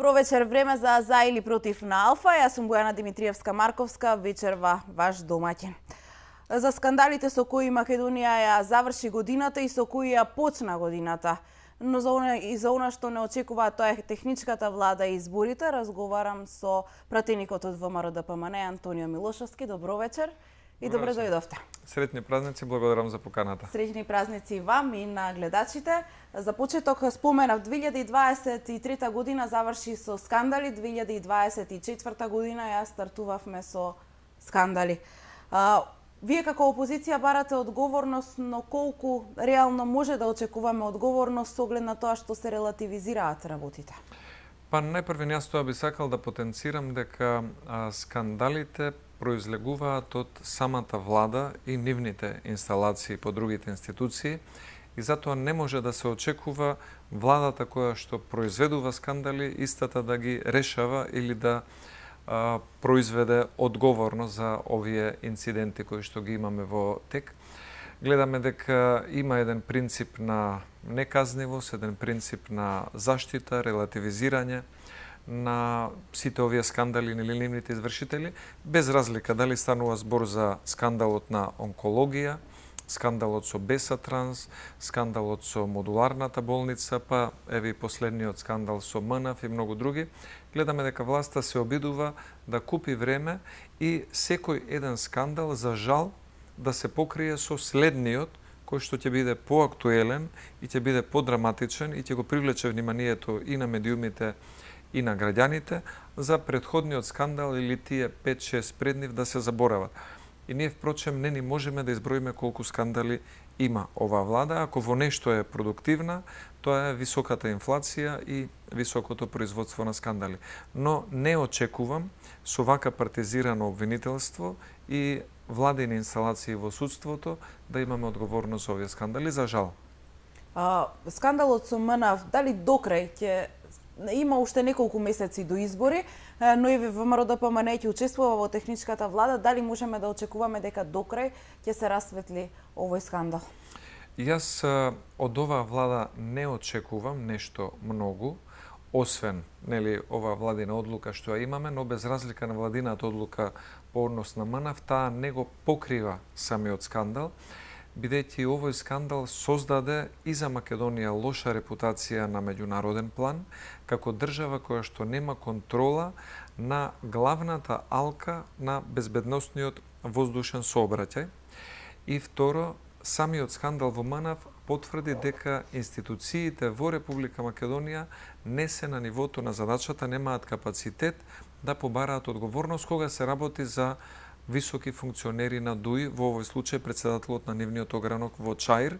Добро вечер, време за или против на Алфа. Јас сум Бојана Димитриевска-Марковска, вечерва ваш домаќин. За скандалите со кои Македонија ја заврши годината и со кои ја почна годината. Но за она што не очекува, тоа е техничката влада и изборите, разговарам со пратеникот од ВМРО-ДПМН Антонио Милошовски. Добро вечер и добре дојдовте. Среќни празници, благодарам за поканата. Среќни празници и вам и на гледачите. За почеток споменав 2023 година заврши со скандали, 2024 година ја стартувавме со скандали. Вие како опозиција барате одговорност, но колку реално може да очекуваме одговорност со оглед на тоа што се релативизираат работите? Па најпрвен јас тоа би сакал да потенцирам дека скандалите произлегуваат од самата влада и нивните инсталации по другите институции и затоа не може да се очекува владата која што произведува скандали истата да ги решава или да произведе одговорност за овие инциденти кои што ги имаме во тек. Гледаме дека има еден принцип на неказнивост, еден принцип на заштита, релативизирање на сите овие скандали или нивните извршители, без разлика дали станува збор за скандалот на онкологија, скандалот со Бесатранс, скандалот со модуларната болница, па еве и последниот скандал со МНАФ и многу други. Гледаме дека власта се обидува да купи време и секој еден скандал, за жал, да се покрие со следниот, кој што ќе биде поактуелен и ќе биде подраматичен и ќе го привлече вниманието и на медиумите и на граѓаните за претходниот скандал или тие 5-6 пред нив да се заборават. И ние, впрочем, не ни можеме да изброиме колку скандали има оваа влада. Ако во нешто е продуктивна, тоа е високата инфлација и високото производство на скандали. Но не очекувам со вака партизирано обвинителство и владени инсталации во судството да имаме одговорност за овие скандали, за жал. Скандалот со МНАФ, дали докрај ќе има уште неколку месеци до избори, но и ВМРО-ДПМН ќе учествува во техничката влада, дали можеме да очекуваме дека докрај ќе се расветли овој скандал? Јас од оваа влада не очекувам нешто многу, освен оваа владина одлука што ја имаме, но без разлика на владината одлука по однос на МНАФ, таа не го покрива самиот скандал, бидејќи овој скандал создаде и за Македонија лоша репутација на меѓународен план, како држава која што нема контрола на главната алка на безбедносниот воздушен сообраќај. И второ, самиот скандал во МНАФ потврди дека институциите во Република Македонија не се на нивото на задачата, немаат капацитет да побараат одговорност кога се работи за високи функционери на ДУИ, во овој случај председателот на нивниот огранок во Чаир,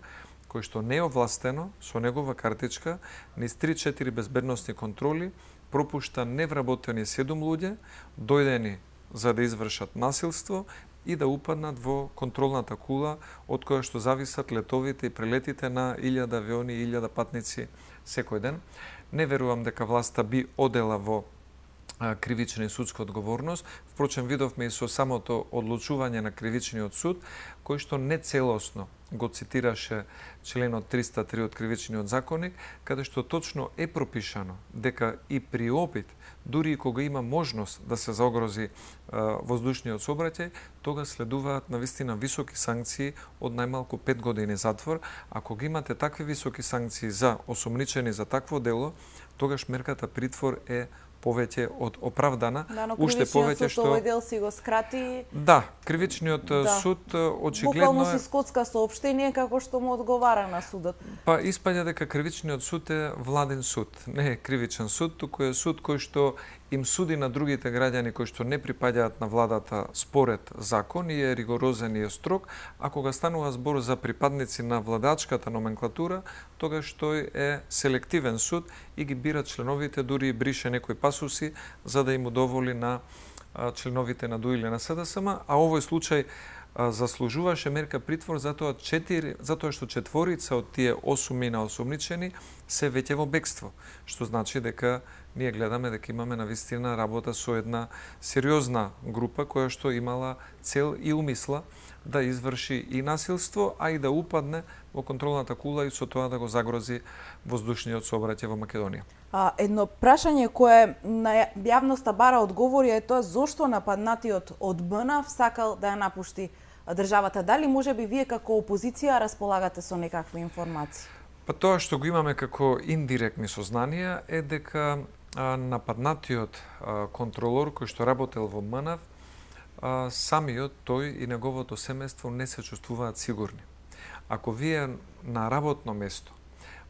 кој што не е овластено со негова картичка низ 3-4 безбедносни контроли, пропушта невработени 7 луѓе, дојдени за да извршат насилство и да упаднат во контролната кула од која што зависат летовите и прелетите на 1000 авиони и 1000 патници секој ден. Не верувам дека власта би одела во кривична и судска одговорност. Впрочем, видовме и со самото одлучување на кривичниот суд, кој што не целосно го цитираше членот 303 од кривичниот законник, каде што точно е пропишано дека и при опит, дури и кога има можност да се загрози воздушниот сообраќај, тога следуваат навистина високи санкции од најмалку 5 години затвор. Ако ги имате такви високи санкции за осомничени за такво дело, тогаш мерката притвор е повеќе од оправдана, уште повеќе што овој дел си го скрати. Да, кривичниот суд очигледно буквално си скоцка соопштение како што му одговара на судот. Па испаѓа дека кривичниот суд е владен суд, не е кривичен суд, туку е суд кој што им суди на другите граѓани кои што не припаѓаат на владата според закон и е ригорозен и е строг, а кога станува збор за припадници на владачката номенклатура, тогаш тој е селективен суд и ги бира членовите, дури и брише некои пасуси за да им удоволи на членовите на ДУИ или на СДСМ, а овој случај заслужуваше мерка притвор затоа што четворица од тие 8 осомничени се веќе во бегство, што значи дека ние гледаме дека имаме навистина работа со една сериозна група која што имала цел и умисла да изврши и насилство, а и да упадне во контролната кула и со тоа да го загрози воздушниот сообраќај во Македонија. Едно прашање кое на јавноста бара одговори е тоа зошто нападнатиот од БНАФ сакал да ја напушти државата. Дали можеби вие како опозиција располагате со некакви информации? Па тоа што го имаме како индиректни сознанија е дека нападнатиот контролор кој што работел во МНАФ, самиот тој и неговото семејство не се чувствуваат сигурни. Ако вие на работно место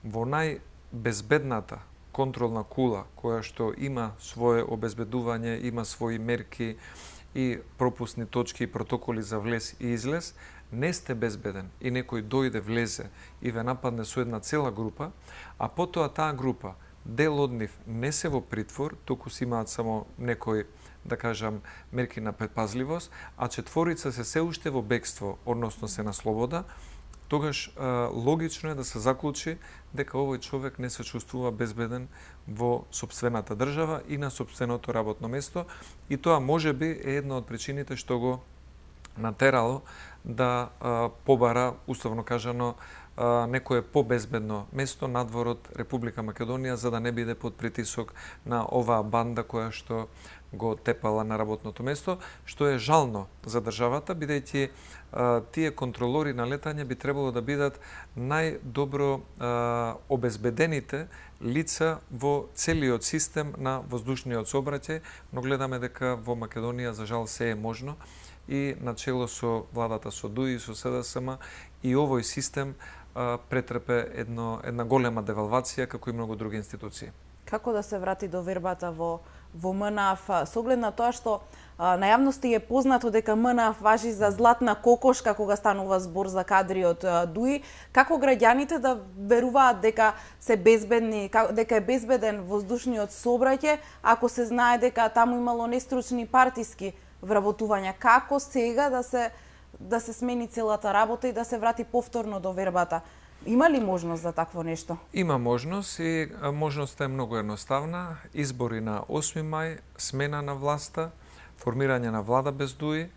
во најбезбедната контролна кула која што има свое обезбедување, има своји мерки и пропусни точки и протоколи за влез и излез, не сте безбеден и некој дојде, влезе и ве нападне со една цела група, а потоа таа група, дел од нив не се во притвор, туку си имаат само некој, да кажам, мерки на предпазливост, а четворица се уште во бегство, односно се на слобода, тогаш логично е да се заклучи дека овој човек не се чувствува безбеден во сопствената држава и на сопственото работно место, и тоа можеби е една од причините што го натерало да побара, условно кажано, некое побезбедно место надвор од Република Македонија, за да не биде под притисок на оваа банда која што го тепала на работното место, што е жално за државата, бидејќи тие контролори на летање би требало да бидат најдобро обезбедените лица во целиот систем на воздушниот сообраќај, но гледаме дека во Македонија за жал се е можно и начело со владата со ДУИ, со СДСМ, и овој систем претрпе една голема девалвација, како и многу други институции. Како да се врати довербата во МНАФ, со оглед на тоа што на јавности е познато дека МНАФ важи за златна кокошка кога станува збор за кадри од ДУИ, како граѓаните да веруваат дека се безбедни, дека е безбеден воздушниот сообраќај, ако се знае дека таму имало нестручни партиски вработувања? Како сега да се смени целата работа и да се врати повторно довербата? Има ли можност за такво нешто? Има можност и можноста е многу едноставна. Избори на 8 мај, смена на власта, формирање на влада без ДУИ,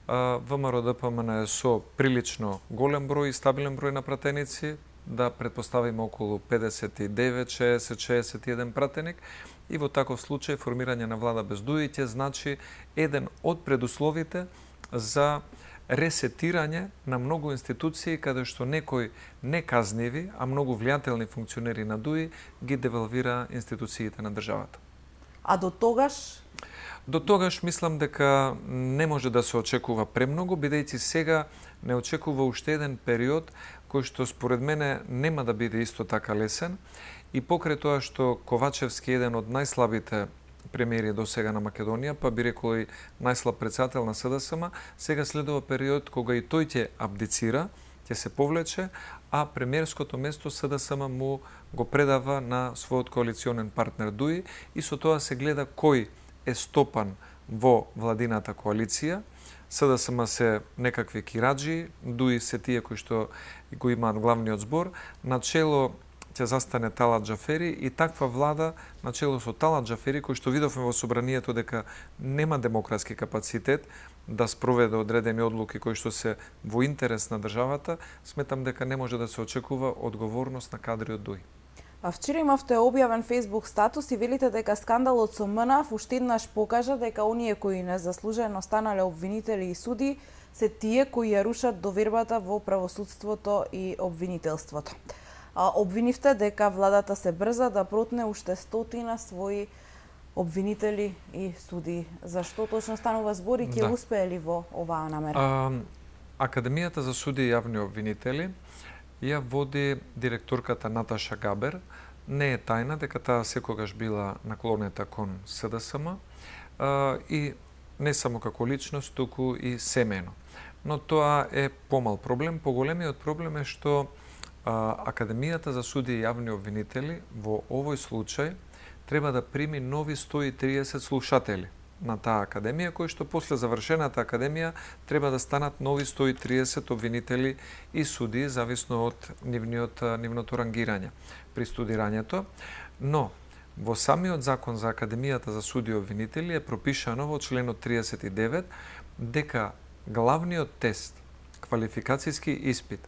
ВМРО-ДПМН е со прилично голем број и стабилен број на пратеници, да предпоставиме околу 59, 60, 61 пратеник, и во таков случај формирање на влада без ДУИ ќе значи еден од предусловите за ресетирање на многу институции каде што некои неказниви, а многу влијателни функционери на ДУИ ги девалвира институциите на државата. А до тогаш? До тогаш мислам дека не може да се очекува премногу, бидејќи сега не очекува уште еден период кој што според мене нема да биде исто така лесен, и покрај тоа што Ковачевски е еден од најслабите премиери до сега на Македонија, па би рекол и најслаб председател на СДСМ, сега следува период кога и тој ќе абдицира, ќе се повлече, а премиерското место СДСМ му го предава на својот коалиционен партнер ДУИ, и со тоа се гледа кој е стопан во владината коалиција. СДСМ се некакви кираджи, ДУИ се тие кои што го имаат главниот збор, начело ќе застане Талат Џафери, и таква влада начело со Талат Џафери, кој што видовме во собранието дека нема демократски капацитет да спроведе одредени одлуки кои што се во интерес на државата, сметам дека не може да се очекува одговорност на кадри од ДУИ. Вчера имавте објавен Facebook статус и велите дека скандалот со МНАФ уште еднаш покажа дека оние кои незаслужено станале обвинители и суди се тие кои ја рушат довербата во правосудството и обвинителството. Обвинивте дека владата се брза да протне уште 100 своји обвинители и суди. Зашто точно станува збор и ќе успее ли во оваа намера? Академијата за суди и јавни обвинители ја води директорката Наташа Габер. Не е тајна дека таа секогаш била наклонета кон СДСМ, и не само како личност, туку и семејно. Но тоа е помал проблем. Поголемиот проблем е што Академијата за суди и јавни обвинители во овој случај треба да прими нови 130 слушатели на таа академија, кои што после завршената академија треба да станат нови 130 обвинители и суди, зависно од нивното рангирање при студирањето. Но Во самиот закон за Академијата за суди и обвинители е пропишано во членот 39 дека главниот тест, квалификацијски испит,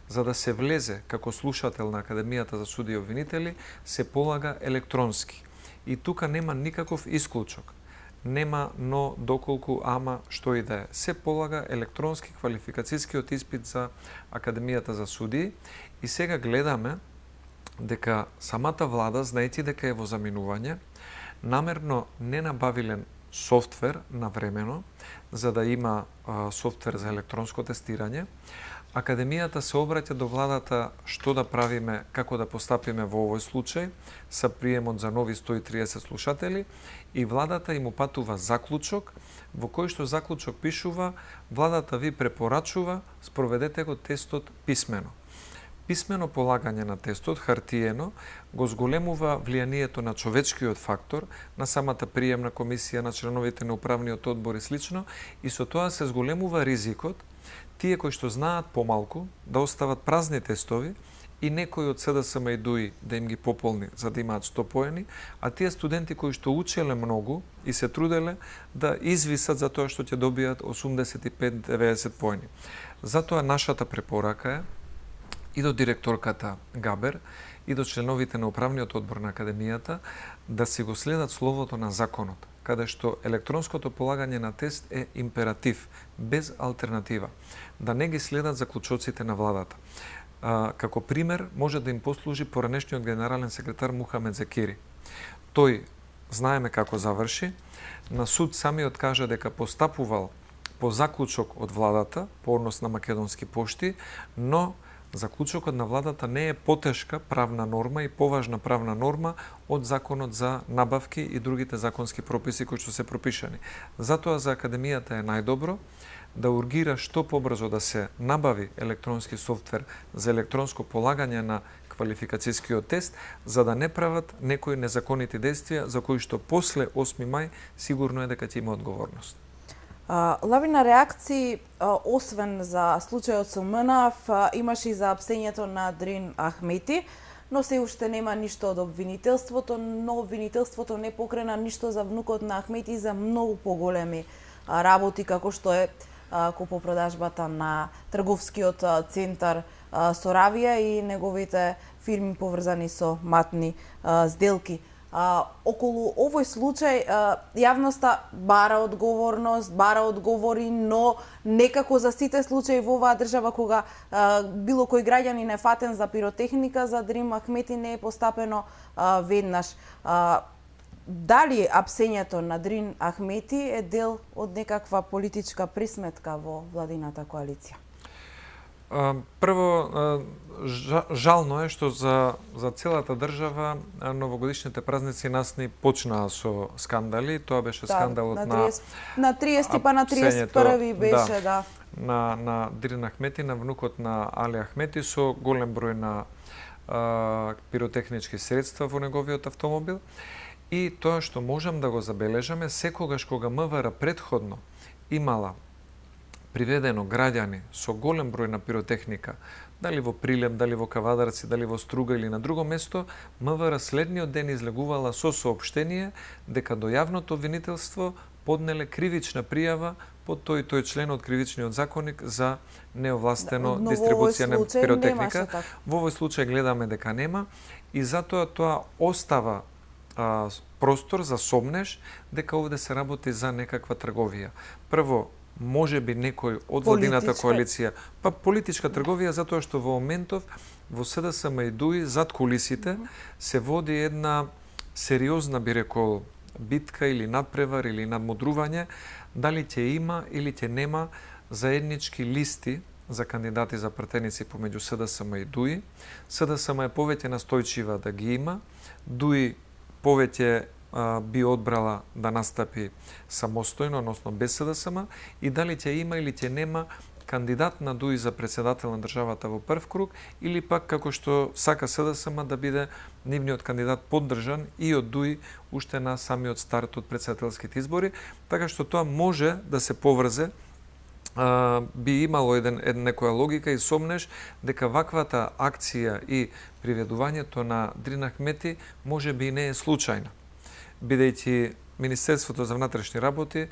за да се влезе како слушател на Академијата за суди и обвинители, се полага електронски. И тука нема никаков исклучок. Нема но, доколку, ама, што и да е. Се полага електронски квалификацијскиот испит за Академијата за суди и сега гледаме дека самата влада, знаејќи дека е во заминување, намерно не набавилен софтвер навремено, за да има софтвер за електронско тестирање. Академијата се обраќа до владата што да правиме, како да постапиме во овој случај, са приемот за нови 130 слушатели, и владата им упатува заклучок, во кој што заклучок пишува: владата ви препорачува, спроведете го тестот писмено. Писмено полагање на тестот, хартиено, го зголемува влијанието на човечкиот фактор, на самата приемна комисија, на членовите на управниот одбор и слично, и со тоа се зголемува ризикот тие кои што знаат помалку да остават празни тестови и некои од СДСМ и ДУИ да им ги пополни за да имаат 100 поени, а тие студенти кои што учеле многу и се труделе да извисат за тоа што ќе добијат 85-90 поени. Затоа нашата препорака е и до директорката Габер, и до членовите на управниот одбор на Академијата да си го следат словото на законот, каде што електронското полагање на тест е императив, без алтернатива. Да не ги следат заклучоците на владата. Како пример може да им послужи поранешниот генерален секретар Мухамед Зекири. Тој, знаеме како заврши, на суд самиот кажа дека постапувал по заклучок од владата, по однос на Македонски пошти, но заклучокот на владата не е потешка правна норма и поважна правна норма од законот за набавки и другите законски прописи кои што се пропишани. Затоа за Академијата е најдобро да ургира што побрзо да се набави електронски софтвер за електронско полагање на квалификацијскиот тест, за да не прават некои незаконити действија за кои што после 8 мај сигурно е дека ќе има одговорност. Лавина реакции, освен за случајот со МНАФ, имаше и за апсењето на Дрин Ахмети, но се уште нема ништо од обвинителството, но обвинителството не покрена ништо за внукот на Ахмети и за многу поголеми работи, како што е купопродажбата на трговскиот центар Соравија и неговите фирми поврзани со матни сделки. Околу овој случај јавноста бара одговорност, бара одговори, но некако за сите случаи во оваа држава кога било кој граѓанин е фатен за пиротехника, за Дрин Ахмети не е постапено веднаш. Дали апсењето на Дрин Ахмети е дел од некаква политичка присметка во владината коалиција? Прво, жално е што за целата држава новогодишните празници нас ни почнаа со скандали. Тоа беше скандалот на 30 па на 31 беше, да. На Дрин Ахмети, на внукот на Али Ахмети, со голем број на пиротехнички средства во неговиот автомобил. И тоа што можам да го забележаме, секогаш кога МВР претходно имала приведено граѓани со голем број на пиротехника, дали во Прилеп, дали во Кавадарци, дали во Струга или на друго место, МВР следниот ден излегувала со соопштение дека до јавното обвинителство поднеле кривична пријава под тој член од кривичниот законник за неовластено дистрибуција на пиротехника. Во овој случај гледаме дека нема и затоа тоа остава простор за сомнеш дека овде се работи за некаква трговија. Прво, може би некој од владината коалиција, па политичка трговија, затоа што во моментов во СДСМ и ДУИ зад кулисите се води една сериозна, би рекол, битка или надпревар или надмудрување, дали ќе има или ќе нема заеднички листи за кандидати за пратеници помеѓу СДСМ и ДУИ. СДСМ е повеќе настојчива да ги има, ДУИ повеќе би одбрала да настапи самостојно, односно без СДСМ, и дали ќе има или ќе нема кандидат на ДУИ за председател на државата во прв круг, или пак како што сака СДСМ да биде нивниот кандидат поддржан и од ДУИ уште на самиот старт од председателските избори, така што тоа може да се поврзе би имало некоја логика и сомнеш дека ваквата акција и приведувањето на Дрина Ахмети може би не е случајна, бидејќи Министерството за внатрешни работи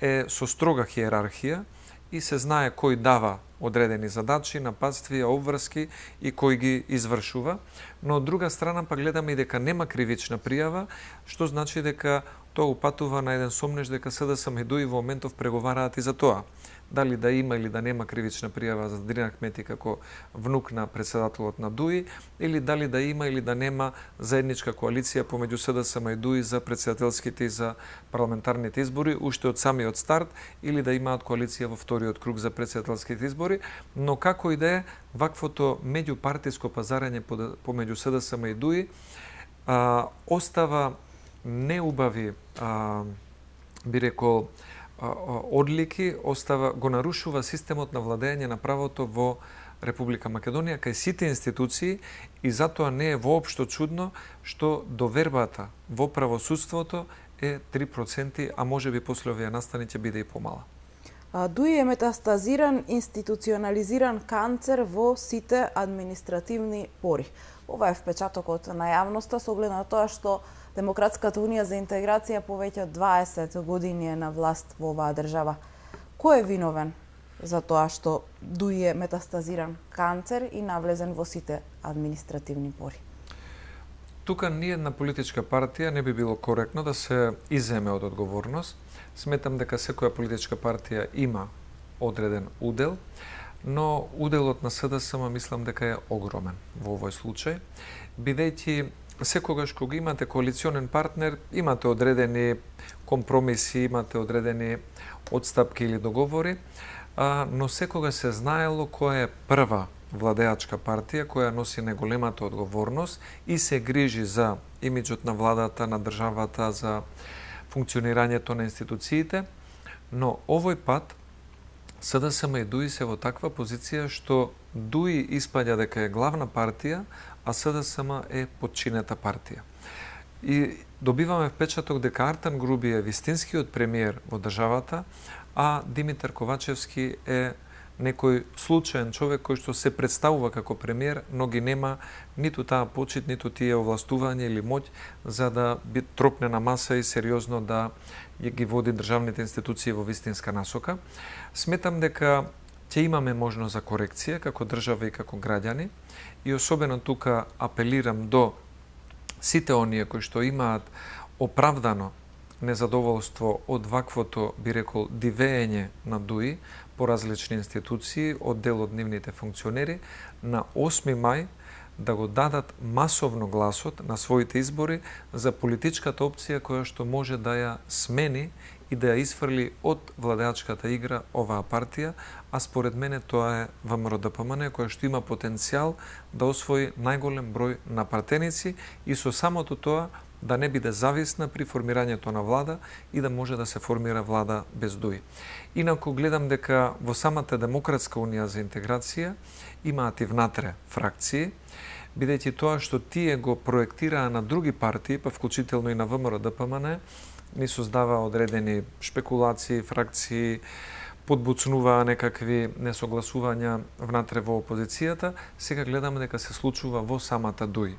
е со строга хиерархија и се знае кој дава одредени задачи, нападствија, обврски и кој ги извршува, но од друга страна па гледаме и дека нема кривична пријава, што значи дека тоа упатува на еден сомнеш дека СДСМ и ДУИ во моментов преговараат и за тоа. Дали да има или да нема кривична пријава за Дрина Ахмети како внук на председателот на ДУИ, или дали да има или да нема заедничка коалиција помеѓу СДСМ и ДУИ за председателските и за парламентарните избори, уште од самиот старт, или да имаат коалиција во вториот круг за председателските избори, но како и да е, ваквото меѓупартиско пазарење помеѓу СДСМ и ДУИ остава неубави, би рекол, одлики, го нарушува системот на владење на правото во Република Македонија кај сите институции и затоа не е воопшто чудно што довербата во правосудството е 3%, а може би после овие настани ќе биде и помала. ДУИ е метастазиран, институционализиран канцер во сите административни пори. Ова е впечатокот на јавноста со оглед на тоа што Демократската унија за интеграција повеќе од 20 години е на власт во оваа држава. Кој е виновен за тоа што ДУИ е метастазиран канцер и навлезен во сите административни пори? Тука ниедна политичка партија не би било коректно да се иземе од одговорност. Сметам дека секоја политичка партија има одреден удел, но уделот на СДСМ мислам дека е огромен во овој случај, бидејќи секогаш кога имате коалиционен партнер, имате одредени компромиси, имате одредени отстапки или договори, но секогаш се знаело која е прва владеачка партија која носи најголемата одговорност и се грижи за имиджот на владата, на државата, за функционирањето на институциите, но овој пат СДСМ и ДУИ се во таква позиција што ДУИ испаѓа дека е главна партија, а СДСМ е подчинета партија. И добиваме впечаток дека Артан Груби е вистинскиот премиер во државата, а Димитар Ковачевски е некој случаен човек кој што се представува како премиер, но ги нема ниту таа почит, ниту тие овластување или моќ за да тропне на маса и сериозно да ги води државните институции во вистинска насока. Сметам дека ќе имаме можност за корекција како држава и како граѓани и особено тука апелирам до сите оние кои што имаат оправдано незадоволство од ваквото, би рекол, дивење на ДУИ по различни институции од дел од нивните функционери на 8 мај да го дадат масовно гласот на своите избори за политичката опција која што може да ја смени и да ја изфрли од владеачката игра оваа партија, а според мене тоа е ВМРО-ДПМН која што има потенцијал да освои најголем број на пратеници и со самото тоа да не биде зависна при формирањето на влада и да може да се формира влада без ДУИ. Инаку гледам дека во самата Демократска унија за интеграција имаат и внатре фракции, бидејќи тоа што тие го проектираа на други партии, па вклучително и на ВМРО-ДПМН, ни создава одредени шпекулации, фракции, подбуцнуваа некакви несогласувања внатре во опозицијата, сега гледаме дека се случува во самата ДУИ.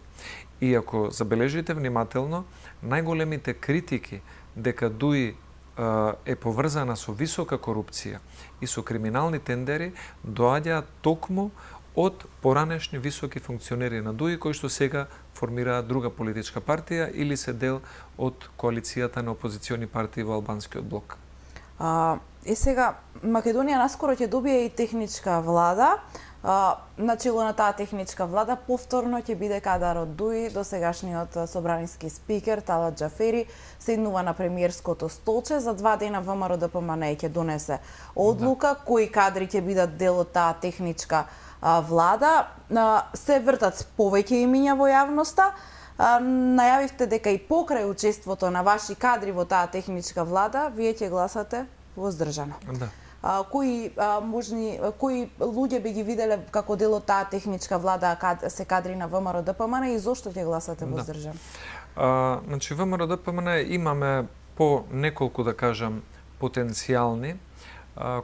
И ако забележите внимателно, најголемите критики дека ДУИ е поврзана со висока корупција и со криминални тендери доаѓаат токму од поранешни високи функционери на ДУИ кои што сега формираат друга политичка партија или се дел од коалицијата на опозициони партии во албанскиот блок. Сега, Македонија наскоро ќе добие и техничка влада. Начело на таа техничка влада повторно ќе биде кадар од ДУИ, досегашниот собранински спикер Талат Џафери седнува на премиерското столче. За 2 дена ВМРО-ДПМН ќе донесе одлука кои кадри ќе бидат дел од таа техничка влада. Се вртат повеќе имиња во јавноста. Најавивте дека и покрај учеството на ваши кадри во таа техничка влада, вие ќе гласате воздржано. Да. Кои луѓе би ги виделе како дел од таа техничка влада се кадри на ВМРО-ДПМН и зошто ќе гласате воздржано? Значи ВМРО-ДПМН имаме по неколку, да кажам, потенцијални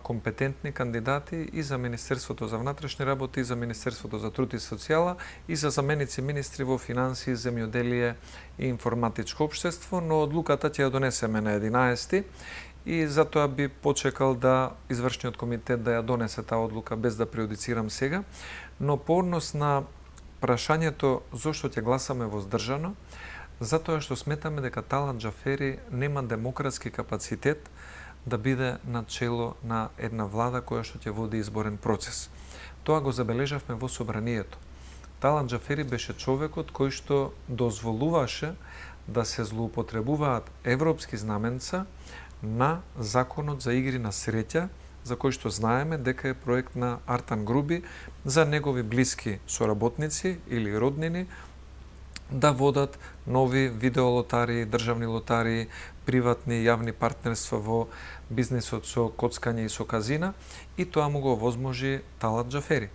компетентни кандидати и за Министерството за внатрешни работи, и за Министерството за труд и социјала, и за заменици министри во финансии, земјоделие и информатичко општество, но одлуката ќе ја донесеме на 11 и затоа би почекал да извршниот комитет да ја донесе таа одлука без да преюдицирам сега, но по однос на прашањето зошто ќе гласаме воздржано, затоа што сметаме дека Талат Џафери нема демократски капацитет да биде на чело на една влада која што ќе води изборен процес. Тоа го забележавме во собранието. Талат Џафери беше човекот кој што дозволуваше да се злоупотребуваат европски знаменца на законот за игри на среќа, за кој што знаеме дека е проект на Артан Груби за негови блиски соработници или роднини да водат нови видеолотарии, државни лотарии, приватни јавни партнерства во бизнисот со коцкање и со казина, и тоа му го овозможи Талат Џафери.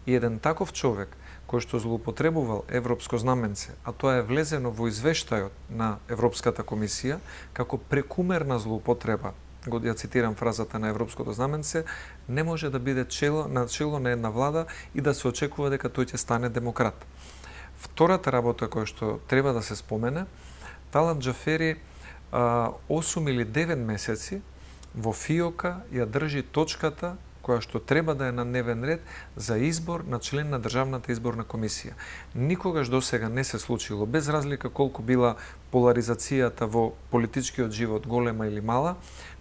И еден таков човек кој што злоупотребувал европско знаменце, а тоа е влезено во извештајот на Европската комисија како прекумерна злоупотреба, го ја цитирам фразата на европското знаменце, не може да биде на чело на една влада и да се очекува дека тој ќе стане демократ. Втората работа која што треба да се спомене, Талат Џафери 8 или 9 месеци во ФИОКа ја држи точката која што треба да е на дневен ред за избор на член на Државната изборна комисија. Никогаш досега не се случило, без разлика колку била поларизацијата во политичкиот живот голема или мала,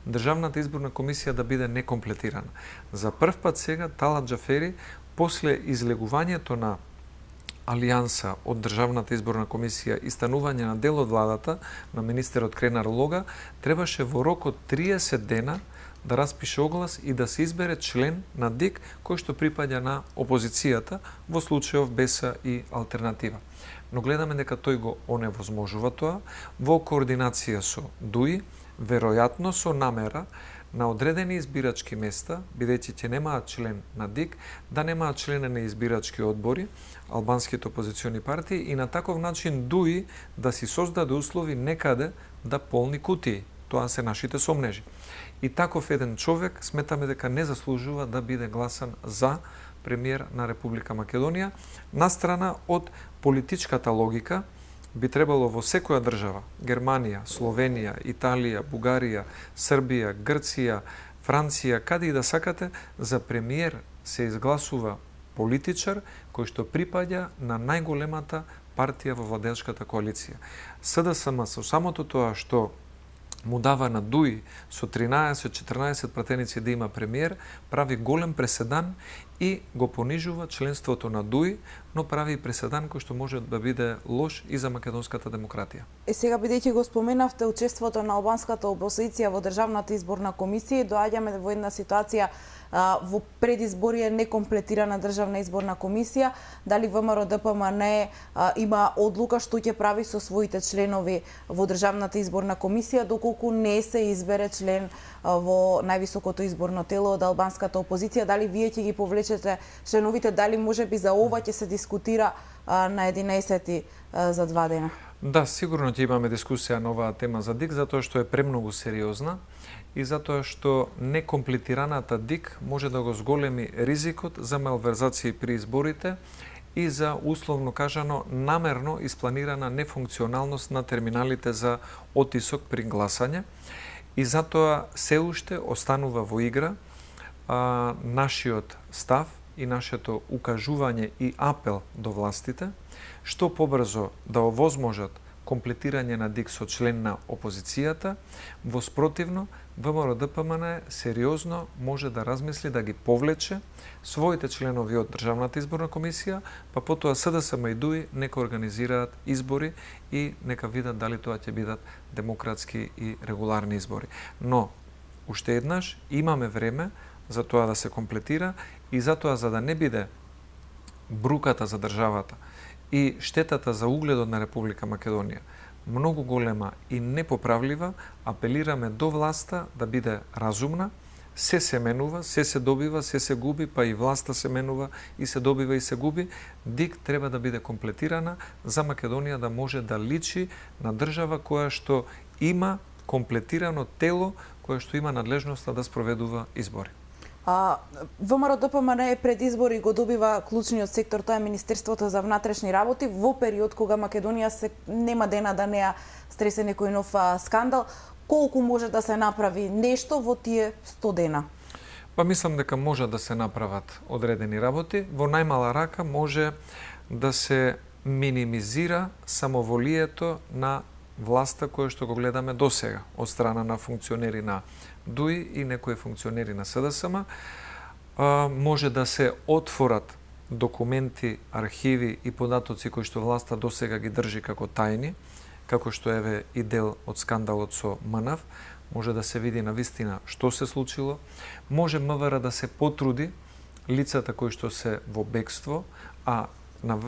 Државната изборна комисија да биде некомплетирана. За прв пат сега Талат Џафери, после излегувањето на алијанса од Државната изборна комисија и станување на дел од владата на министерот Кренар Лога, требаше во рок од 30 дена да распише оглас и да се избере член на ДИК кој што припаѓа на опозицијата, во случајов БЕСА и Алтернатива. Но гледаме дека тој го оневозможува тоа во координација со ДУИ, веројатно со намера на одредени избирачки места, бидејќи ќе немаат член на ДИК, да немаат члена на избирачки одбори, албанските опозициони партии, и на таков начин ДУИ да си создаде услови некаде да полни кутии. Тоа се нашите сомнежи. И таков еден човек сметаме дека не заслужува да биде гласан за премиер на Република Македонија. Настрана од политичката логика, би требало во секоја држава, Германија, Словенија, Италија, Бугарија, Србија, Грција, Франција, каде и да сакате, за премиер се изгласува политичар кој што припаѓа на најголемата партија во владеачката коалиција. СДСМ со самото тоа што му дава на ДУИ со 13-14 пратеници да има премиер, прави голем преседан и го понижува членството на ДУИ, но прави и преседан кој што може да биде лош и за македонската демократија. Сега, бидејќи го споменавте учеството на албанската опозиција во Државната изборна комисија, доаѓаме во една ситуација во предизборие некомплетирана Државна изборна комисија, дали ВМРО ДПМН има одлука што ќе прави со своите членови во Државната изборна комисија, доколку не се избере член во највисокото изборно тело од албанската опозиција, дали вие ќе ги повлечете членовите, дали можеби за ова ќе се дискутира на 11 за 2 дена? Да, сигурно ќе имаме дискусија на оваа тема за ДИК, затоа што е премногу сериозна и затоа што некомплетираната ДИК може да го зголеми ризикот за малверзации при изборите и за, условно кажано, намерно испланирана нефункционалност на терминалите за оттисок при гласање. И затоа се уште останува во игра нашиот став и нашето укажување и апел до властите, што побрзо да овозможат комплетирање на ДИК со член на опозицијата, во спротивно, ВМРО ДПМН сериозно може да размисли да ги повлече своите членови од Државната изборна комисија, па потоа СДСМ и ДУИ нека организираат избори и нека видат дали тоа ќе бидат демократски и регуларни избори. Но, уште еднаш, имаме време за тоа да се комплетира и затоа за да не биде бруката за државата и штетата за угледот на Република Македонија многу голема и непоправлива, апелираме до власта да биде разумна, се менува, се добива, се губи, па и власта се менува и се добива и се губи. ДИК треба да биде комплетирана за Македонија да може да личи на држава која што има комплетирано тело која што има надлежноста да спроведува избори. ВМРО ДПМН пред избори го добива клучниот сектор, тоа е Министерството за внатрешни работи, во период кога Македонија нема дена да не ја стресе некој нов скандал. Колку може да се направи нешто во тие 100 дена? Па мислам дека може да се направат одредени работи. Во најмала рака може да се минимизира самоволието на власта која што го гледаме досега од страна на функционери на ДУИ и некои функционери на СДСМ. Може да се отворат документи, архиви и податоци кои што власта досега ги држи како тајни, како што еве и дел од скандалот со МНАВ. Може да се види навистина што се случило. Може МВР да се потруди лицата кои што се во бегство, а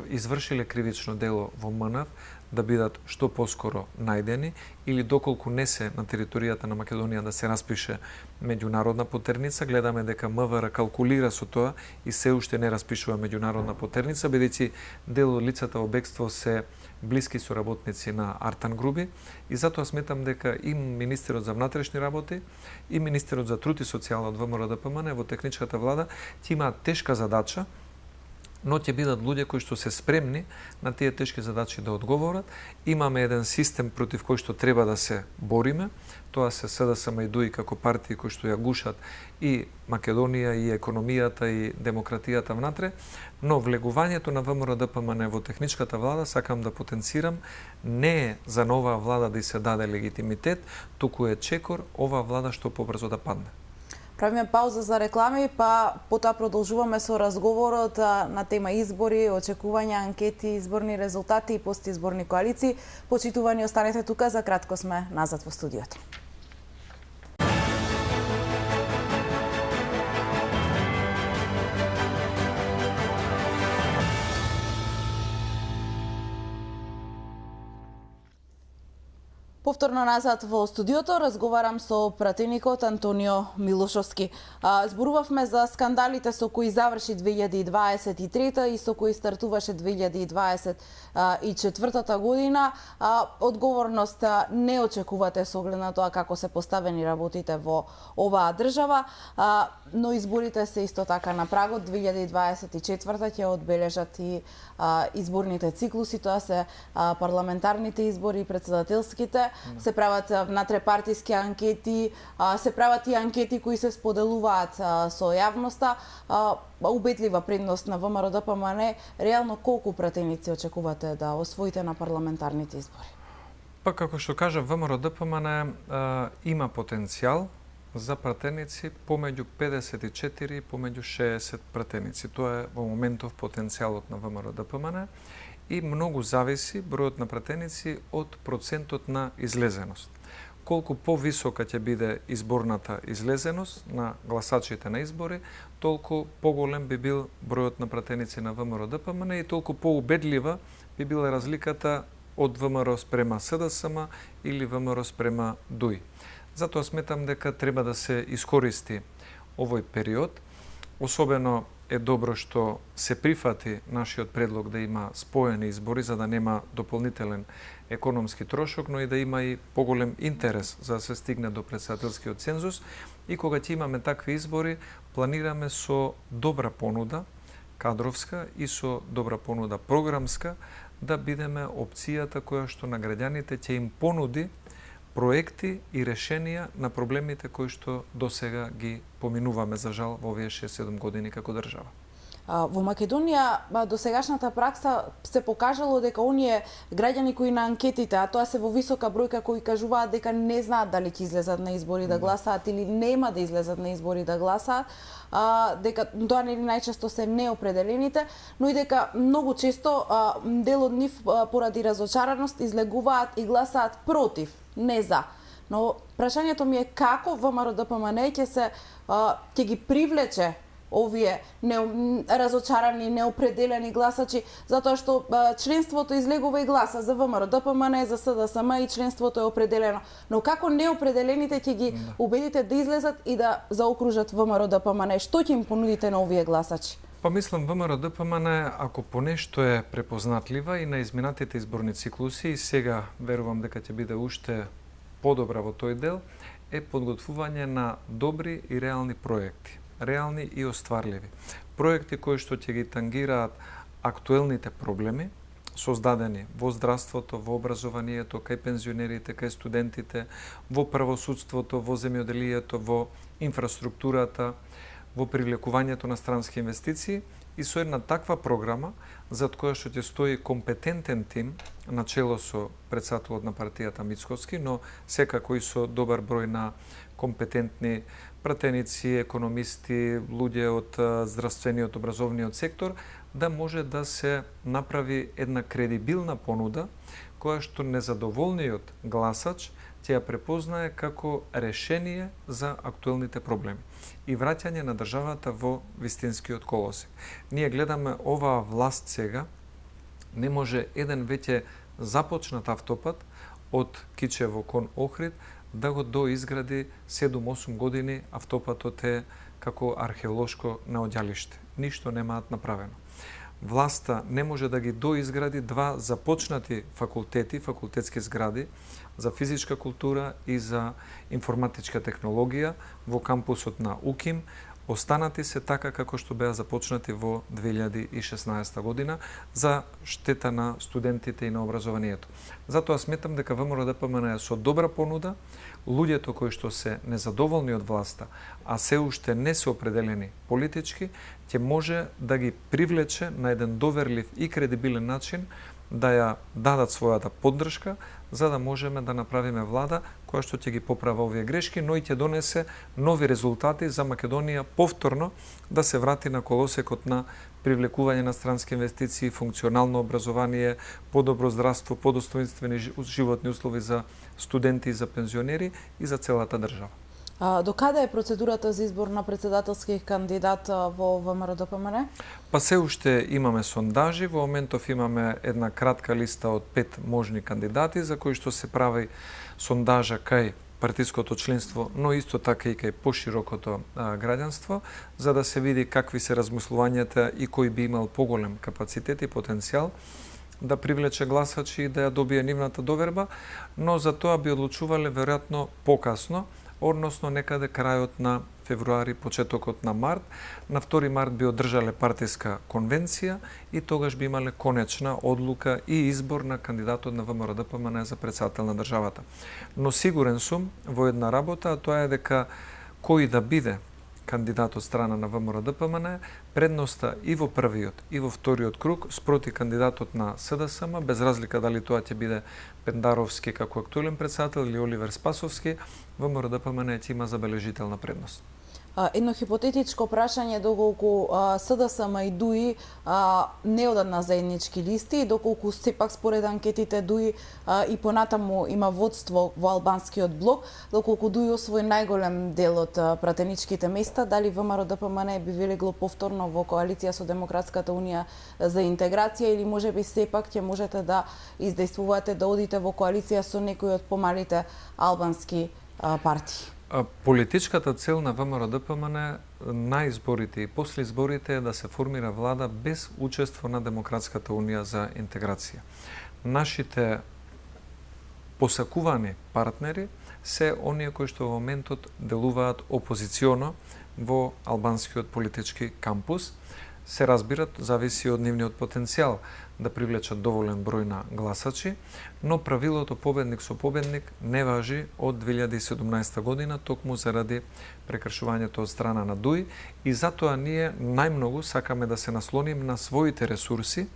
извршиле кривично дело во МНАВ, да бидат што поскоро најдени, или доколку не се на територијата на Македонија да се распише меѓународна потерница. Гледаме дека МВР калкулира со тоа и се уште не распишува меѓународна потерница, бидејќи дел од лицата во бегство се блиски соработници на Артан Груби, и затоа сметам дека и Министерот за внатрешни работи и Министерот за труд и социјала од ВМРО ДПМН во техничката влада ќе имаат тешка задача, но ќе бидат луѓе кои што се спремни на тие тешки задачи да одговорат. Имаме еден систем против кој што треба да се бориме. Тоа се СДСМ и ДУИ како партии кои што ја гушат и Македонија, и економијата, и демократијата внатре, но влегувањето на ВМРО ДПМН во техничката влада, сакам да потенцирам, не е за новаа влада да и се даде легитимитет, туку е чекор оваа влада што побрзо да падне. Правиме пауза за реклами, па потоа продолжуваме со разговорот на тема избори, очекувања, анкети, изборни резултати и постизборни коалиции. Почитувани, останете тука, за кратко сме назад во студиото. Повторно назад во студиото разговарам со пратеникот Антонио Милошовски. Зборувавме за скандалите со кои заврши 2023 и со кои стартуваше 2024 година. Одговорност не очекувате со оглед на тоа како се поставени работите во оваа држава, но изборите се исто така на прагот. 2024 ќе одбележат и изборните циклуси, тоа се парламентарните избори и председателските. Се прават внатрепартиски анкети, се прават и анкети кои се споделуваат со јавноста. Убедлива предност на ВМРО ДПМН. Реално колку пратеници очекувате да освоите на парламентарните избори? Па како што кажа, ВМРО ДПМН има потенцијал за пратеници помеѓу 54 и помеѓу 60 пратеници. Тоа е во моментов потенцијалот на ВМРО ДПМН. И многу зависи бројот на пратеници од процентот на излезеност. Колку повисока ќе биде изборната излезеност на гласачите на избори, толку поголем би бил бројот на пратеници на ВМРО ДПМН и толку поубедлива би била разликата од ВМРО спрема СДСМ или ВМРО спрема ДУИ. Затоа сметам дека треба да се искористи овој период. Особено е добро што се прифати нашиот предлог да има споени избори, за да нема дополнителен економски трошок, но и да има и поголем интерес за да се стигне до претседателскиот цензус. И кога ќе имаме такви избори, планираме со добра понуда кадровска и со добра понуда програмска да бидеме опцијата која што на граѓаните ќе им понуди проекти и решенија на проблемите кои што досега ги поминуваме, за жал, во овие 6-7 години како држава. Во Македонија досегашната пракса се покажало дека оние граѓани кои на анкетите, а тоа се во висока бројка, кои кажуваат дека не знаат дали ќе излезат на избори да гласаат или нема да излезат на избори да гласаат, дека тоа нели најчесто се неопределените, но и дека многу често дел од нив поради разочараност излегуваат и гласаат против, не за. Но прашањето ми е како ВМРО ДПМН ќе ги привлече овие разочарани, неопределени гласачи, затоа што членството излегува и гласа за ВМРО ДПМН, за СДСМ и членството е определено. Но како неопределените ќе ги убедите да излезат и да заокружат ВМРО ДПМН? Што ќе им понудите на овие гласачи? Па мислам, ВМРО ДПМН, ако понешто е препознатлива и на изминатите изборни циклуси, и сега верувам дека ќе биде уште подобра во тој дел, е подготвување на добри и реални проекти, реални и остварливи. Проекти кои што ќе ги тангираат актуелните проблеми создадени во здравството, во образованието, кај пензионерите, кај студентите, во правосудството, во земјоделието, во инфраструктурата, во привлекувањето на странски инвестиции и со една таква програма зад која што ќе стои компетентен тим на чело со претседателот на партијата Мицкоски, но секако и со добар број на компетентни пратеници, економисти, луѓе од здравствениот, образовниот сектор, да може да се направи една кредибилна понуда која што незадоволниот гласач ќе ја препознае како решение за актуелните проблеми и враќање на државата во вистинскиот колосек. Ние гледаме оваа власт сега, не може еден веќе започнат автопат од Кичево кон Охрид да го доизгради 7-8 години. Автопатот е како археолошко наоѓалиште. Ништо немаат направено. Власта не може да ги доизгради два започнати факултети, факултетски згради за физичка култура и за информатичка технологија во кампусот на УКИМ, останати се така како што беа започнати во 2016 година за штета на студентите и на образованието. Затоа сметам дека ВМРО-ДПМН е со добра понуда, луѓето кои што се незадоволни од власта, а се уште не се определени политички, ќе може да ги привлече на еден доверлив и кредибилен начин да ја дадат својата поддршка, за да можеме да направиме влада која што ќе ги поправа овие грешки, но и ќе донесе нови резултати за Македонија повторно да се врати на колосекот на привлекување на странски инвестиции, функционално образование, подобро здравство, подостоинствени животни услови за студенти и за пензионери и за целата држава. До каде е процедурата за избор на претседателски кандидат во ВМРО-ДПМН? Па се уште имаме сондажи, во моментов имаме една кратка листа од 5 можни кандидати за кои што се прави сондажа кај партиското членство, но исто така и кај поширокото граѓанство, за да се види какви се размислувањата и кој би имал поголем капацитет и потенцијал да привлече гласачи и да ја добие нивната доверба, но за тоа би одлучувале веројатно покасно, односно некаде крајот на февруари, почетокот на март. На 2 март би одржале партиска конвенција и тогаш би имале конечна одлука и избор на кандидатот на ВМРО-ДПМН за претседател на државата. Но сигурен сум во една работа, а тоа е дека кој да биде кандидат од страна на ВМРО-ДПМН, предноста и во првиот и во вториот круг спроти кандидатот на СДСМ, без разлика дали тоа ќе биде Пендаровски како актуелен претседател или Оливер Спасовски, ВМРО-ДПМН ќе има забележителна предност. Едно хипотетичко прашање, доколку СДСМ и ДУИ не одат на заеднички листи, доколку сепак според анкетите ДУИ и понатаму има водство во албанскиот блок, доколку ДУИ освои најголем дел од пратеничките места, дали ВМРО-ДПМН би влегло повторно во коалиција со Демократската унија за интеграција или можеби сепак ќе можете да издействувате да одите во коалиција со некои од помалите албански партии? Политичката цел на ВМРО-ДПМН на изборите и после изборите е да се формира влада без учество на Демократската унија за интеграција. Нашите посакувани партнери се оние кои што во моментот делуваат опозиционо во албанскиот политички кампус. Се разбират, зависи од нивниот потенцијал да привлечат доволен број на гласачи, но правилото победник со победник не важи од 2017 година, токму заради прекршувањето од страна на ДУИ и затоа ние најмногу сакаме да се наслоним на своите ресурси,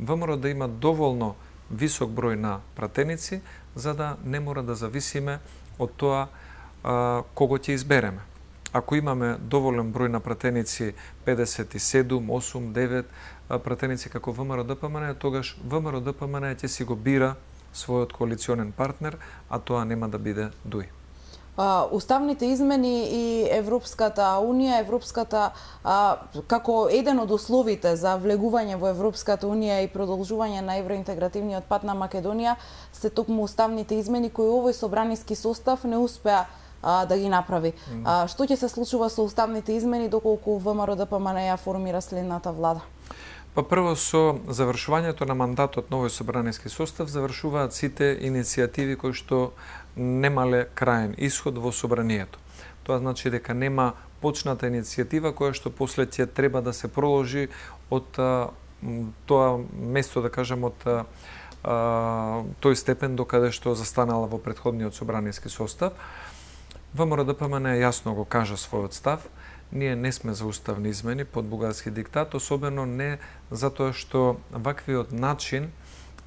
ВМРО да има доволно висок број на пратеници, за да не мора да зависиме од тоа кого ќе избереме. Ако имаме доволен број на пратеници 57, 8, 9 пратеници како ВМРО-ДПМН, тогаш ВМРО-ДПМН ќе си го бира својот коалиционен партнер, а тоа нема да биде ДУИ. Уставните измени и Европската унија, како еден од условите за влегување во Европската унија и продолжување на евроинтегративниот пат на Македонија се токму уставните измени кои овој собраниски состав не успеа да ги направи. Што ќе се случува со уставните измени доколку ВМРО-ДПМН ја формира следната влада? Па прво со завршувањето на мандатот на овој собраниски состав завршуваат сите иницијативи кои што немале краен исход во собранието. Тоа значи дека нема почната иницијатива која што после ќе треба да се проложи од тоа место, да кажем, од тој степен до каде што застанала во претходниот собраниски состав. ВМРО-ДПМН јасно го кажа својот став. Ние не сме за уставни измени под бугарски диктат, особено не затоа што ваквиот начин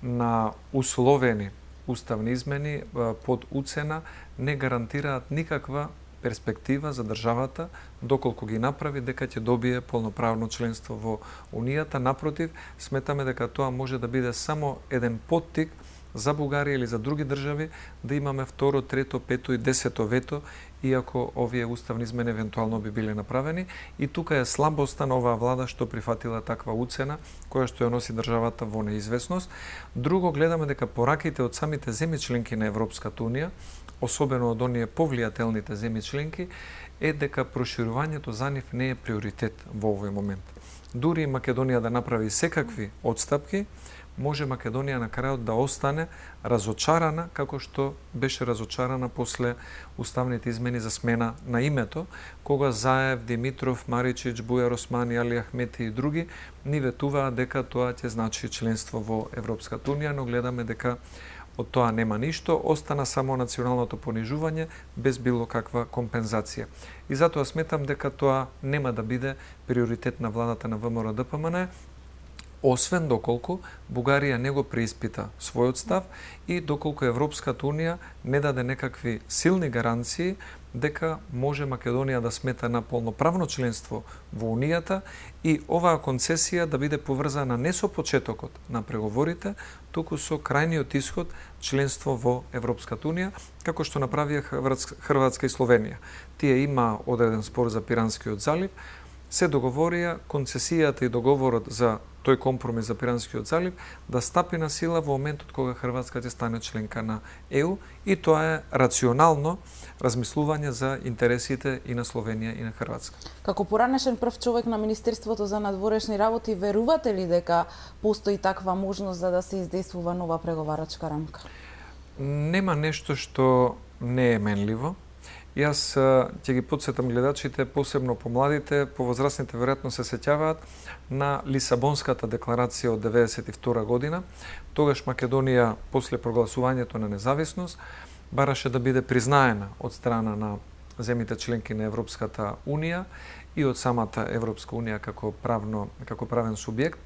на условени уставни измени под уцена не гарантираат никаква перспектива за државата, доколку ги направи, дека ќе добие полноправно членство во Унијата. Напротив, сметаме дека тоа може да биде само еден поттик за Бугарија или за други држави да имаме второ, трето, пето и 10-то вето, иако овие уставни измени евентуално би биле направени. И тука е слабоста на оваа влада што прифатила таква уцена, која што ја носи државата во неизвестност. Друго, гледаме дека пораките од самите земји членки на Европската Унија, особено од оние повлијателните земји членки, е дека проширувањето за нив не е приоритет во овој момент. Дури и Македонија да направи секакви отстапки, може Македонија на крајот да остане разочарана, како што беше разочарана после уставните измени за смена на името, кога Заев, Димитров, Маричич, Бујар Османи, Али Ахмети и други ни ветуваа дека тоа ќе значи членство во Европската Унија, но гледаме дека од тоа нема ништо, остана само националното понижување без било каква компензација. И затоа сметам дека тоа нема да биде приоритет на владата на ВМРО-ДПМН, освен доколку Бугарија не го преиспита својот став и доколку Европската Унија не даде некакви силни гаранции дека може Македонија да смета на полноправно членство во Унијата и оваа концесија да биде поврзана не со почетокот на преговорите, туку со крајниот исход членство во Европската Унија, како што направија Хрватска и Словенија. Тие има одреден спор за Пиранскиот залив, се договорија концесијата и договорот за тој компромис за Пиранскиот залив да стапи на сила во моментот кога Хрватска ќе стане членка на ЕУ, и тоа е рационално размислување за интересите и на Словенија и на Хрватска. Како поранешен прв човек на Министерството за надворешни работи, верувате ли дека постои таква можност за да се издействува нова преговарачка рамка? Нема нешто што не е менливо. Јас ќе ги подсетам гледачите, посебно помладите, повозрастните веројатно се сеќаваат на Лисабонската декларација од 1992 година. Тогаш Македонија, после прогласувањето на независност, бараше да биде признаена од страна на земјите членки на Европската Унија и од самата Европска Унија како правен субјект.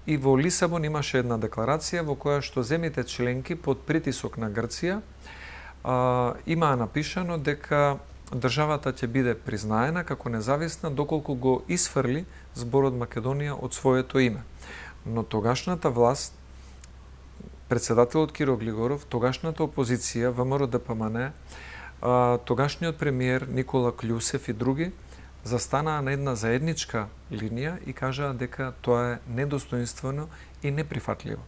И во Лисабон имаше една декларација во која што земјите членки под притисок на Грција имаа напишано дека државата ќе биде признаена како независна доколку го исфрли зборот Македонија од своето име. Но тогашната власт, председателот Киро Глигоров, тогашната опозиција, ВМРО-ДПМН, тогашниот премиер Никола Клјусев и други застанаа на една заедничка линија и кажаа дека тоа е недостоинствено и неприфатливо.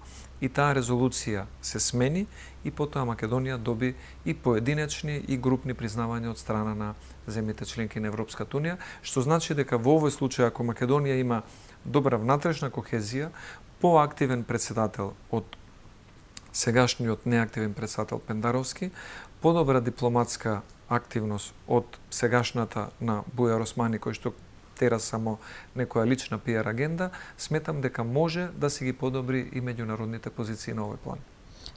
И таа резолуција се смени и потоа Македонија доби и поединечни и групни признавања од страна на земјите членки на Европската Унија, што значи дека во овој случај, ако Македонија има добра внатрешна кохезија, поактивен председател од сегашниот неактивен председател Пендаровски, подобра дипломатска активност од сегашната на Бујар Османи, кој што тера само некоја лична пиар агенда, сметам дека може да се ги подобри и меѓународните позиции на овој план.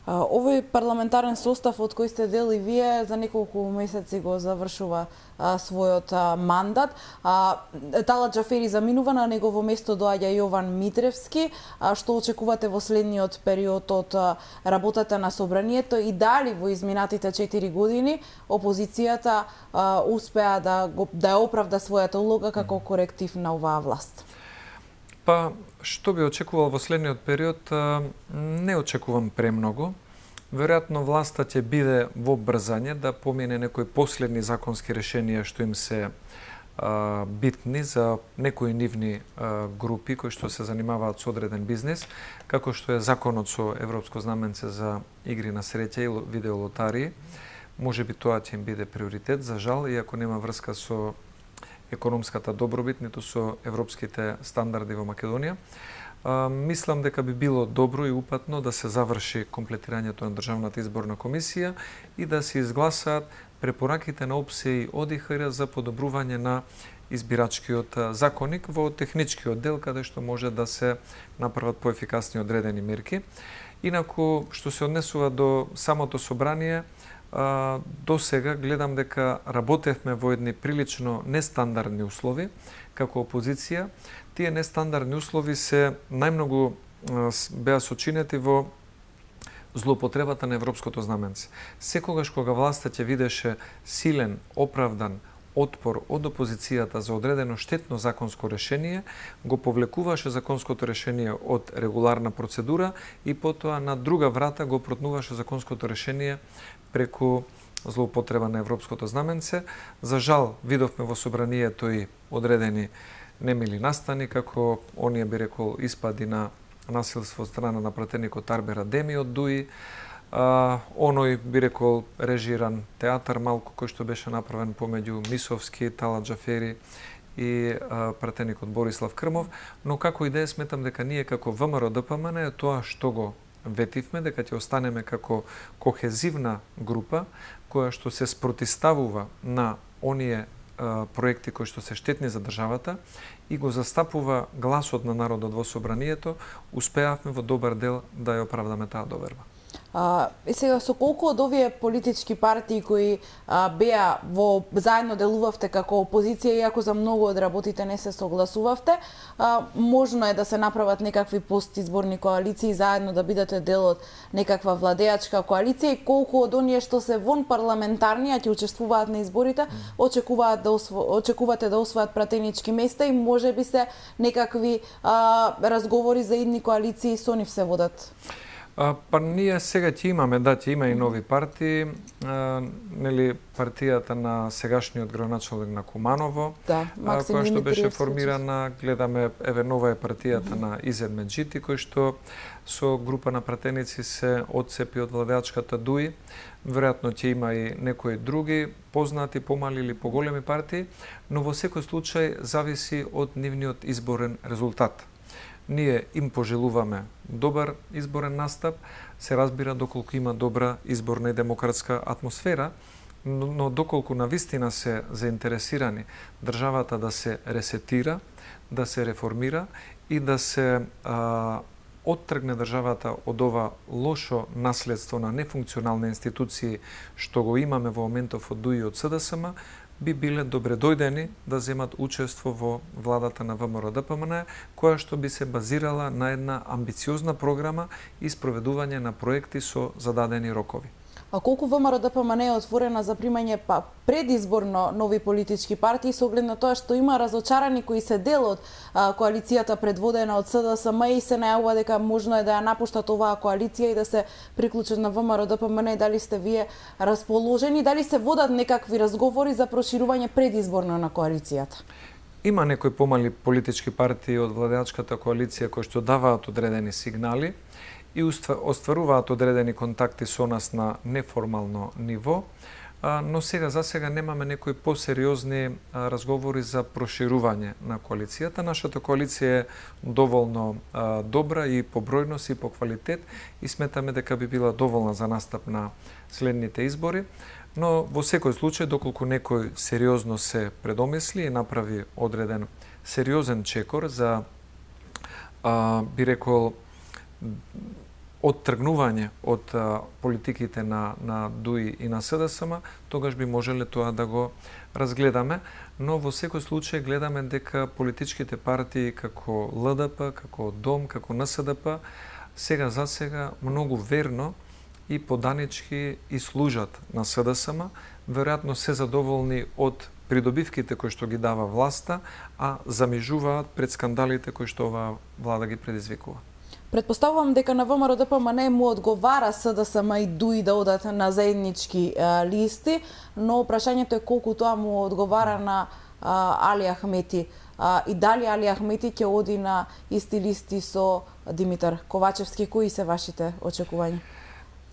Овој парламентарен состав од кој сте дел и вие за неколку месеци го завршува својот мандат. Талат Џафери заминува, на негово место доаѓа Јован Митревски. Што очекувате во следниот период од работата на собранието и дали во изминатите 4 години опозицијата успеа да ја оправда својата улога како коректив на оваа власт? Па, што би очекувал во следниот период, не очекувам премногу. Веројатно власта ќе биде во брзање да помине некои последни законски решенија што им се битни за некои нивни групи кои што се занимаваат со одреден бизнес, како што е законот со европско знаменце за игри на среќа и видеолотарии. Може би тоа ќе им биде приоритет, за жал, иако нема врска со економската добробит, ниту со европските стандарди во Македонија. Мислам дека би било добро и упатно да се заврши комплетирањето на Државната изборна комисија и да се изгласаат препораките на ОПСЕ и ОДИХР за подобрување на избирачкиот законник во техничкиот дел, каде што може да се направат поефикасни одредени мерки. Инаку, што се однесува до самото собрание, до сега гледам дека работевме во едни прилично нестандардни услови како опозиција. Тие нестандардни услови се најмногу беа сочинети во злоупотребата на европското знаменце. Секогаш кога власта ќе видеше силен, оправдан отпор од опозицијата за одредено штетно законско решение, го повлекуваше законското решение од регуларна процедура и потоа на друга врата го протнуваше законското решение преку злоупотреба на европското знаменце. За жал, видовме во собранието и одредени немили настани, како оние би рекол испади на насилство од страна на пратеникот Арбер Адеми од ДУИ, оној би рекол режиран театар малку кој што беше направен помеѓу Мисовски, Талат Џафери и пратеникот Борислав Крмов, но како и да е, сметам дека ние како ВМРО ДПМН тоа што го ветивме, дека ќе останеме како кохезивна група која што се спротиставува на оние проекти кои што се штетни за државата и го застапува гласот на народот во собранието, успеавме во добар дел да ја оправдаме таа доверба. И сега, со колку од овие политички партии кои беа заедно делувавте како опозиција, иако за многу од работите не се согласувавте, можно е да се направат некакви постизборни коалиции, заедно да бидете дел од некаква владеачка коалиција, и колку од оние што се вон парламентарни, а ќе учествуваат на изборите, очекувате да освојат пратенички места и можеби се некакви разговори за идни коалиции со нив се водат? Па ние сега ќе имаме, ќе има и нови партии, нели партијата на сегашниот градоначалник на Куманово, која што беше формирана, гледаме, нова е партијата на Изет Меджити, кој што со група на пратеници се одцепи од владеачката ДУИ. Веројатно ќе има и некои други познати, помали или поголеми партии, но во секој случај зависи од нивниот изборен резултат. Ние им пожелуваме добар изборен настап, се разбира доколку има добра изборна и демократска атмосфера, но доколку навистина се заинтересирани државата да се ресетира, да се реформира и да се оттргне државата од ова лошо наследство на нефункционални институции што го имаме во моментов од ДУИ и од СДСМ, би биле добредојдени да земат учество во владата на ВМРО ДПМН, која што би се базирала на една амбициозна програма и спроведување на проекти со зададени рокови. А колку ВМРО ДПМН е отворена за примање предизборно нови политички партии, со оглед на тоа што има разочарани кои се дел од коалицијата предводена од СДСМ и се најавува дека можно е да ја напуштат оваа коалиција и да се приклучат на ВМРО ДПМН? Дали сте вие расположени, дали се водат некакви разговори за проширување предизборно на коалицијата? Има некои помали политички партии од владеачката коалиција кои што даваат одредени сигнали и остваруваат одредени контакти со нас на неформално ниво, но за сега немаме некои посериозни разговори за проширување на коалицијата. Нашата коалиција е доволно добра и по бројност и по квалитет и сметаме дека би била доволна за настап на следните избори, но во секој случај, доколку некој сериозно се предомисли и направи одреден сериозен чекор за, би рекол, оттргнување од политиките на ДУИ и на СДСМ, тогаш би можеле тоа да го разгледаме, но во секој случај гледаме дека политичките партии како ЛДП, како ДОМ, како НСДП, за сега многу верно и поданички и служат на СДСМ, веројатно се задоволни од придобивките кои што ги дава власта, а замижуваат пред скандалите кои што оваа влада ги предизвикува. Предпоставувам дека на ВМРО ДПМН му одговара СДСМ и ДУИ да одат на заеднички листи, но прашањето е колку тоа му одговара на Али Ахмети и дали Али Ахмети ќе оди на исти листи со Димитар Ковачевски. Кои се вашите очекувања?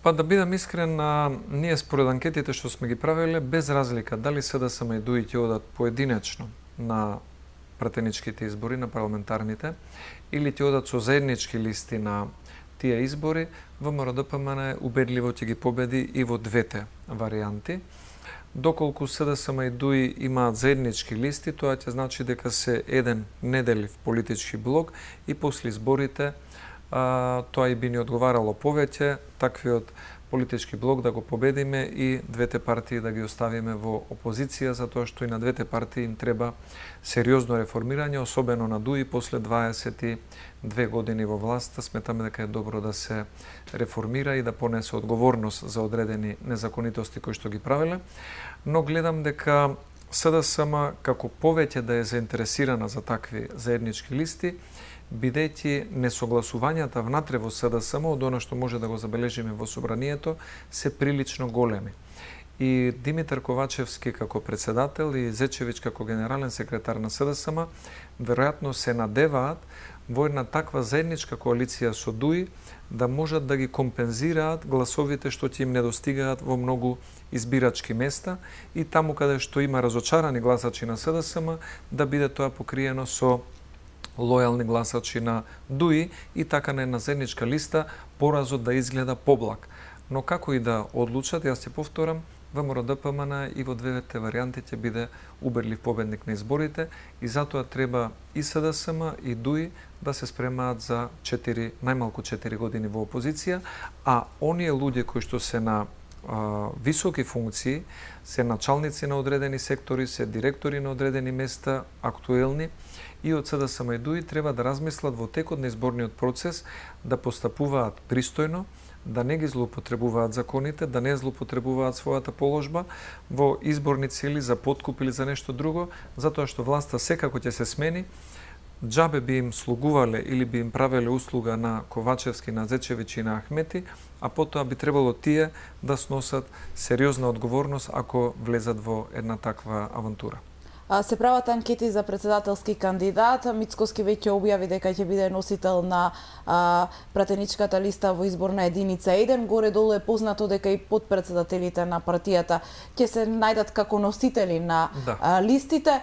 Па да бидам искрен, ние според анкетите што сме ги правиле, без разлика дали СДСМ и ДУИ ќе одат поединечно на пратеничките избори на парламентарните, или ќе одат со заеднички листи на тие избори, ВМРО-ДПМН убедливо ќе ги победи и во двете варијанти. Доколку СДСМ и ДУИ имаат заеднички листи, тоа ќе значи дека се еден неделив политички блок и после изборите тоа и би ни одговарало повеќе таквиот политички блок да го победиме и двете партии да ги оставиме во опозиција, затоа што и на двете партии им треба сериозно реформирање, особено на ДУИ после 22 години во власта. Сметаме дека е добро да се реформира и да понесе одговорност за одредени незаконитости кои што ги правеле. Но гледам дека СДСМ како повеќе да е заинтересирана за такви заеднички листи, бидејќи несогласувањата внатре во СДСМ од она што може да го забележиме во собранието се прилично големи. И Димитар Ковачевски како председател и Зечевич како генерален секретар на СДСМ веројатно се надеваат во една таква заедничка коалиција со ДУИ да можат да ги компензираат гласовите што ќе им недостигаат во многу избирачки места и таму каде што има разочарани гласачи на СДСМ да биде тоа покриено со лојални гласачи на ДУИ и така на една заедничка листа поразот да изгледа поблак. Но како и да одлучат, јас ќе повторам, ВМРО-ДПМН и во двете варијанти ќе биде убедлив победник на изборите и затоа треба и СДСМ и ДУИ да се спремаат за најмалку 4 години во опозиција, а оние луѓе кои што се на високи функции, се началници на одредени сектори, се директори на одредени места, актуелни, и од СДСМ и ДУИ треба да размислат во текот на изборниот процес да постапуваат пристојно, да не ги злоупотребуваат законите, да не злоупотребуваат својата положба во изборни цели за подкуп или за нешто друго, затоа што власта секако ќе се смени, џабе би им слугувале или би им правеле услуга на Ковачевски, на Зечевич и на Ахмети, а потоа би требало тие да сносат сериозна одговорност ако влезат во една таква авантура. Се прават анкети за председателски кандидат. Мицкоски веќе објави дека ќе биде носител на пратеничката листа во изборна единица 1. Горе-долу е познато дека и подпредседателите на партијата ќе се најдат како носители на листите.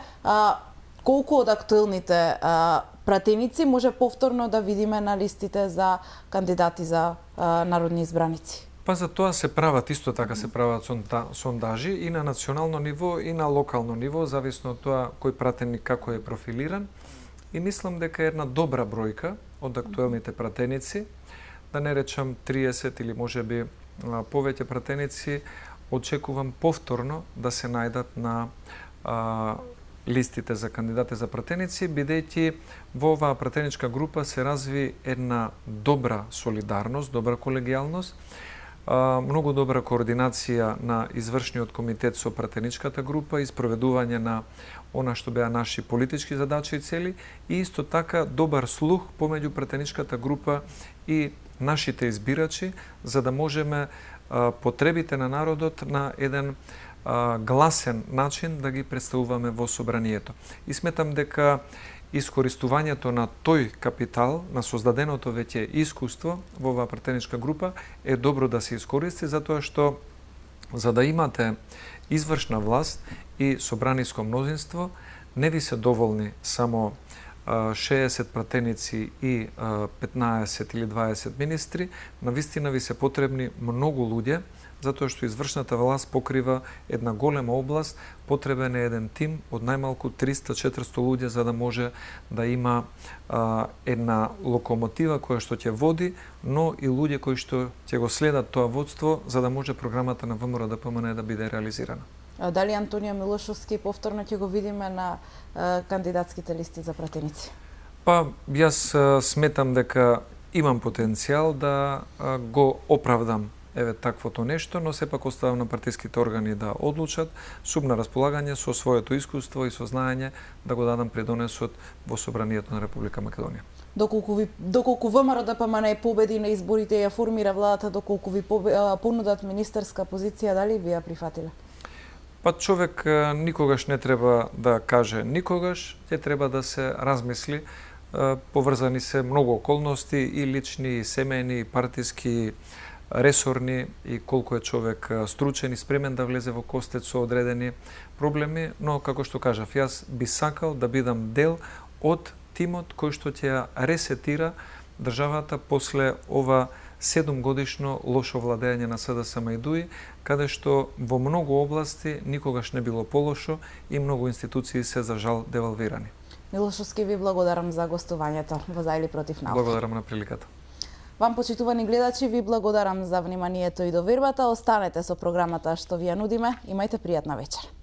Колку од актуелните пратеници може повторно да видиме на листите за кандидати за народни избраници? Па за тоа се прават, исто така се прават сондажи и на национално ниво и на локално ниво, зависно од тоа кој пратеник како е профилиран. И мислам дека е една добра бројка од актуелните пратеници, да не речам 30 или можеби повеќе пратеници, очекувам повторно да се најдат на листите за кандидати за пратеници, бидејќи во оваа пратеничка група се разви една добра солидарност, добра колегијалност, многу добра координација на извршниот комитет со пратеничката група и спроведување на она што беа наши политички задачи и цели и исто така добар слух помеѓу пратеничката група и нашите избирачи за да можеме потребите на народот на еден гласен начин да ги представуваме во собранието. И сметам дека искористувањето на тој капитал, на создаденото веќе искуство во оваа пратеничка група е добро да се искористи, затоа што за да имате извршна власт и собраниско мнозинство, не ви се доволни само 60 пратеници и 15 или 20 министри, навистина ви се потребни многу луѓе, затоа што извршната власт покрива една голема област, потребен е еден тим од најмалку 300-400 луѓе за да може да има една локомотива која што ќе води, но и луѓе кои што ќе го следат тоа водство за да може програмата на ВМРО-ДПМН да биде реализирана. Дали Антонио Милошовски повторно ќе го видиме на кандидатските листи за пратеници? Па, јас сметам дека имам потенцијал да го оправдам таквото нешто, но сепак оставам на партиските органи да одлучат, сум на располагање со своето искуство и со знаење да го дадам придонесот во собранието на Република Македонија. Доколку ВМРО-ДПМН победи на изборите и ја формира владата, доколку ви понудат министерска позиција, дали би ја прифатиле? Па човек никогаш не треба да каже никогаш, ќе треба да се размисли, поврзани се многу околности и лични, и семејни, и партиски, ресорни и колку е човек стручен и спремен да влезе во костец со одредени проблеми, но како што кажав, јас би сакал да бидам дел од тимот кој што ќе ресетира државата после ова 7-годишно лошо владење на СДСМ и ДУИ, каде што во многу области никогаш не било полошо и многу институции се за жал девалвирани. Милошовски, ви благодарам за гостувањето во За или против наука. Благодарам на приликата. Вам, почитувани гледачи, ви благодарам за вниманието и довербата. Останете со програмата што ви ја нудиме. Имајте пријатна вечер.